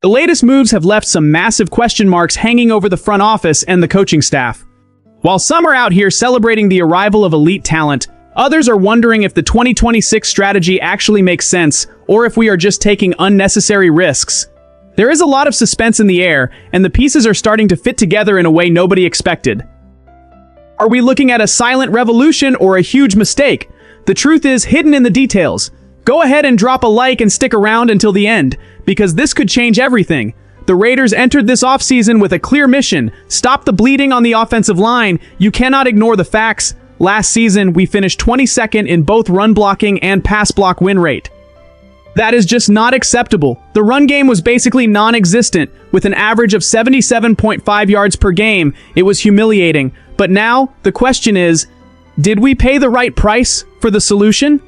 The latest moves have left some massive question marks hanging over the front office and the coaching staff. While some are out here celebrating the arrival of elite talent, others are wondering if the 2026 strategy actually makes sense, or if we are just taking unnecessary risks. There is a lot of suspense in the air, and the pieces are starting to fit together in a way nobody expected. Are we looking at a silent revolution or a huge mistake? The truth is hidden in the details. Go ahead and drop a like and stick around until the end, because this could change everything. The Raiders entered this offseason with a clear mission: stop the bleeding on the offensive line. You cannot ignore the facts. Last season, we finished 22nd in both run blocking and pass block win rate. That is just not acceptable. The run game was basically non-existent, with an average of 77.5 yards per game. It was humiliating. But now, the question is, did we pay the right price for the solution?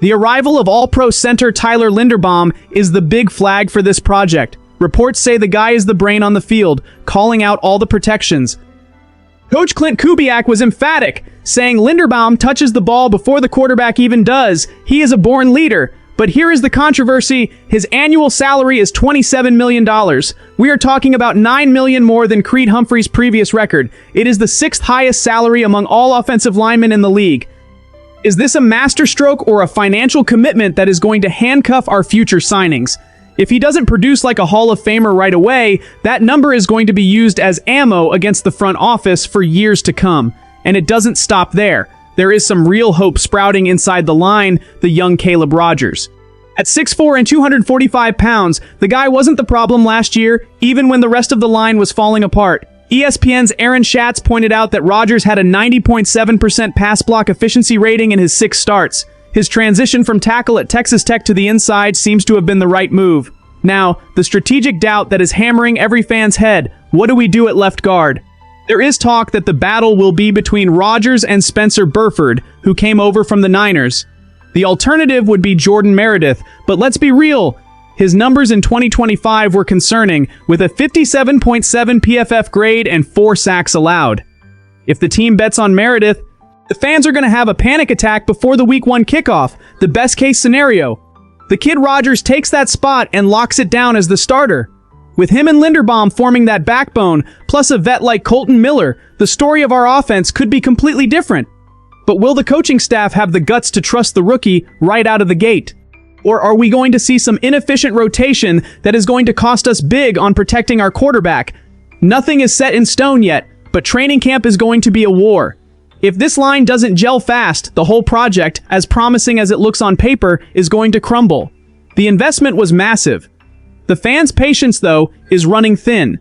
The arrival of All-Pro center Tyler Linderbaum is the big flag for this project. Reports say the guy is the brain on the field, calling out all the protections. Coach Clint Kubiak was emphatic, saying Linderbaum touches the ball before the quarterback even does. He is a born leader. But here is the controversy: his annual salary is $27 million. We are talking about $9 million more than Creed Humphrey's previous record. It is the 6th highest salary among all offensive linemen in the league. Is this a masterstroke or a financial commitment that is going to handcuff our future signings? If he doesn't produce like a Hall of Famer right away, that number is going to be used as ammo against the front office for years to come. And it doesn't stop there. There is some real hope sprouting inside the line: the young Caleb Rogers. At 6'4" and 245 pounds, the guy wasn't the problem last year, even when the rest of the line was falling apart. ESPN's Aaron Schatz pointed out that Rogers had a 90.7% pass block efficiency rating in his 6 starts. His transition from tackle at Texas Tech to the inside seems to have been the right move. Now, the strategic doubt that is hammering every fan's head: what do we do at left guard? There is talk that the battle will be between Rogers and Spencer Burford, who came over from the Niners. The alternative would be Jordan Meredith, but let's be real. His numbers in 2025 were concerning, with a 57.7 PFF grade and 4 sacks allowed. If the team bets on Meredith, the fans are going to have a panic attack before the Week 1 kickoff, the best-case scenario. The kid Rogers takes that spot and locks it down as the starter. With him and Linderbaum forming that backbone, plus a vet like Colton Miller, the story of our offense could be completely different. But will the coaching staff have the guts to trust the rookie right out of the gate? Or are we going to see some inefficient rotation that is going to cost us big on protecting our quarterback? Nothing is set in stone yet, but training camp is going to be a war. If this line doesn't gel fast, the whole project, as promising as it looks on paper, is going to crumble. The investment was massive. The fans' patience, though, is running thin.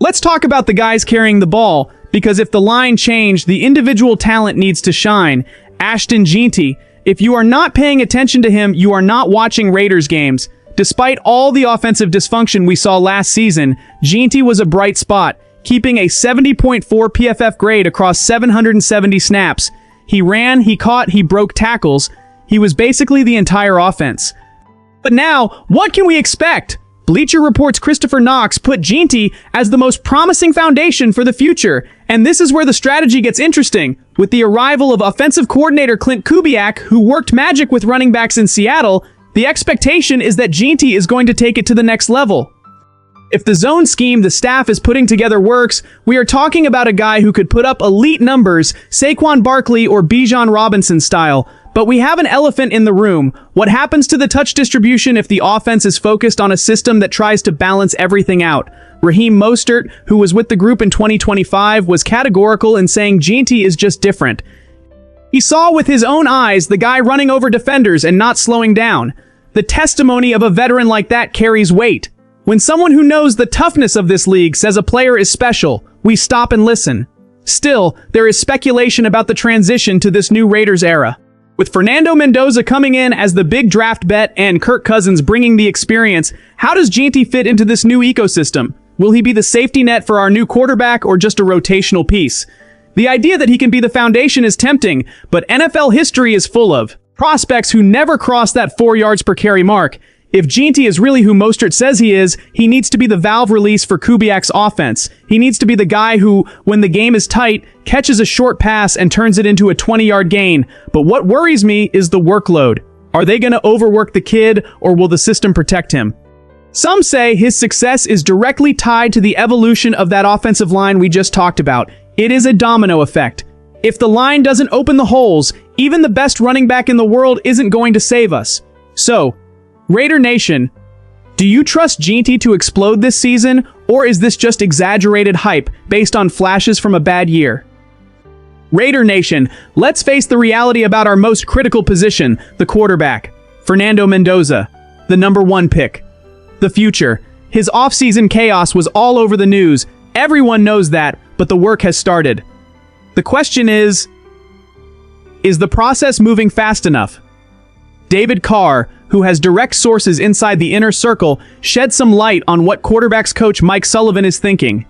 Let's talk about the guys carrying the ball, because if the line changed, the individual talent needs to shine. Ashton Jeanty. If you are not paying attention to him, you are not watching Raiders games. Despite all the offensive dysfunction we saw last season, Jeanty was a bright spot, keeping a 70.4 PFF grade across 770 snaps. He ran, he caught, he broke tackles. He was basically the entire offense. But now, what can we expect? Bleacher Report's Christopher Knox put Jeanty as the most promising foundation for the future, and this is where the strategy gets interesting. With the arrival of offensive coordinator Clint Kubiak, who worked magic with running backs in Seattle, the expectation is that Jeanty is going to take it to the next level. If the zone scheme the staff is putting together works, we are talking about a guy who could put up elite numbers, Saquon Barkley or Bijan Robinson style. But we have an elephant in the room. What happens to the touch distribution if the offense is focused on a system that tries to balance everything out? Raheem Mostert, who was with the group in 2025, was categorical in saying Jeanty is just different. He saw with his own eyes the guy running over defenders and not slowing down. The testimony of a veteran like that carries weight. When someone who knows the toughness of this league says a player is special, we stop and listen. Still, there is speculation about the transition to this new Raiders era. With Fernando Mendoza coming in as the big draft bet and Kirk Cousins bringing the experience, how does Jeanty fit into this new ecosystem? Will he be the safety net for our new quarterback or just a rotational piece? The idea that he can be the foundation is tempting, but NFL history is full of prospects who never cross that 4 yards per carry mark. If Jeanty is really who Mostert says he is, he needs to be the valve release for Kubiak's offense. He needs to be the guy who, when the game is tight, catches a short pass and turns it into a 20-yard gain. But what worries me is the workload. Are they going to overwork the kid, or will the system protect him? Some say his success is directly tied to the evolution of that offensive line we just talked about. It is a domino effect. If the line doesn't open the holes, even the best running back in the world isn't going to save us. So, Raider Nation, do you trust Ginty to explode this season, or is this just exaggerated hype based on flashes from a bad year? Raider Nation, let's face the reality about our most critical position, the quarterback. Fernando Mendoza, the #1 pick. The future. His offseason chaos was all over the news. Everyone knows that, but the work has started. The question is the process moving fast enough? David Carr, who has direct sources inside the inner circle, shed some light on what quarterbacks coach Mike Sullivan is thinking.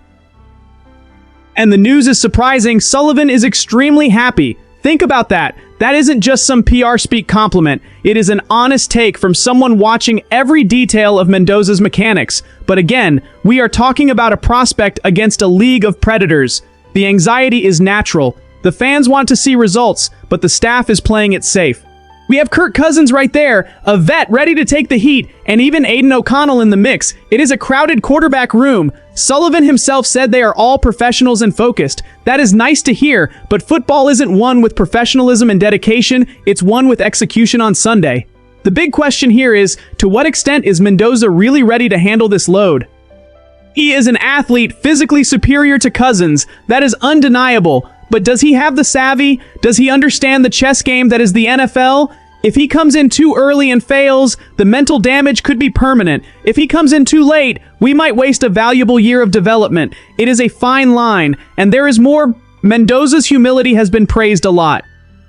And the news is surprising. Sullivan is extremely happy. Think about that. That isn't just some PR speak compliment. It is an honest take from someone watching every detail of Mendoza's mechanics. But again, we are talking about a prospect against a league of predators. The anxiety is natural. The fans want to see results, but the staff is playing it safe. We have Kirk Cousins right there, a vet ready to take the heat, and even Aiden O'Connell in the mix. It is a crowded quarterback room. Sullivan himself said they are all professionals and focused. That is nice to hear, but football isn't won with professionalism and dedication, it's won with execution on Sunday. The big question here is, to what extent is Mendoza really ready to handle this load? He is an athlete physically superior to Cousins, that is undeniable. But does he have the savvy? Does he understand the chess game that is the NFL? If he comes in too early and fails, the mental damage could be permanent. If he comes in too late, we might waste a valuable year of development. It is a fine line, and there is more. Mendoza's humility has been praised a lot.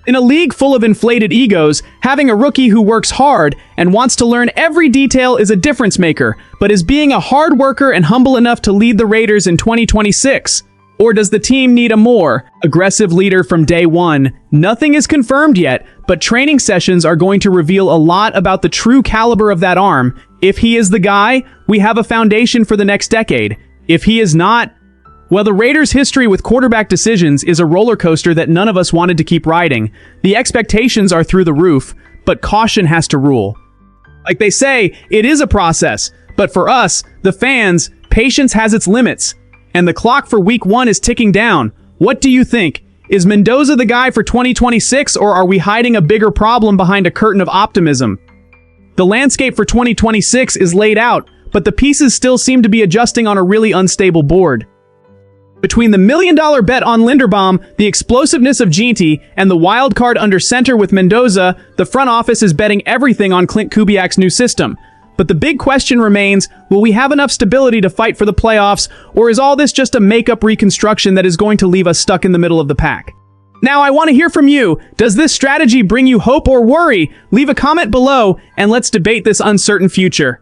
In a league full of inflated egos, having a rookie who works hard and wants to learn every detail is a difference maker, but is being a hard worker and humble enough to lead the Raiders in 2026? Or does the team need a more aggressive leader from day one? Nothing is confirmed yet, but training sessions are going to reveal a lot about the true caliber of that arm. If he is the guy, we have a foundation for the next decade. If he is not, well, the Raiders' history with quarterback decisions is a roller coaster that none of us wanted to keep riding. The expectations are through the roof, but caution has to rule. Like they say, it is a process, but for us, the fans, patience has its limits. And the clock for week 1 is ticking down. What do you think? Is Mendoza the guy for 2026, or are we hiding a bigger problem behind a curtain of optimism? The landscape for 2026 is laid out, but the pieces still seem to be adjusting on a really unstable board. Between the $1 million bet on Linderbaum, the explosiveness of Ginty, and the wild card under center with Mendoza, the front office is betting everything on Clint Kubiak's new system. But the big question remains, will we have enough stability to fight for the playoffs, or is all this just a make-up reconstruction that is going to leave us stuck in the middle of the pack? Now, I want to hear from you. Does this strategy bring you hope or worry? Leave a comment below, and let's debate this uncertain future.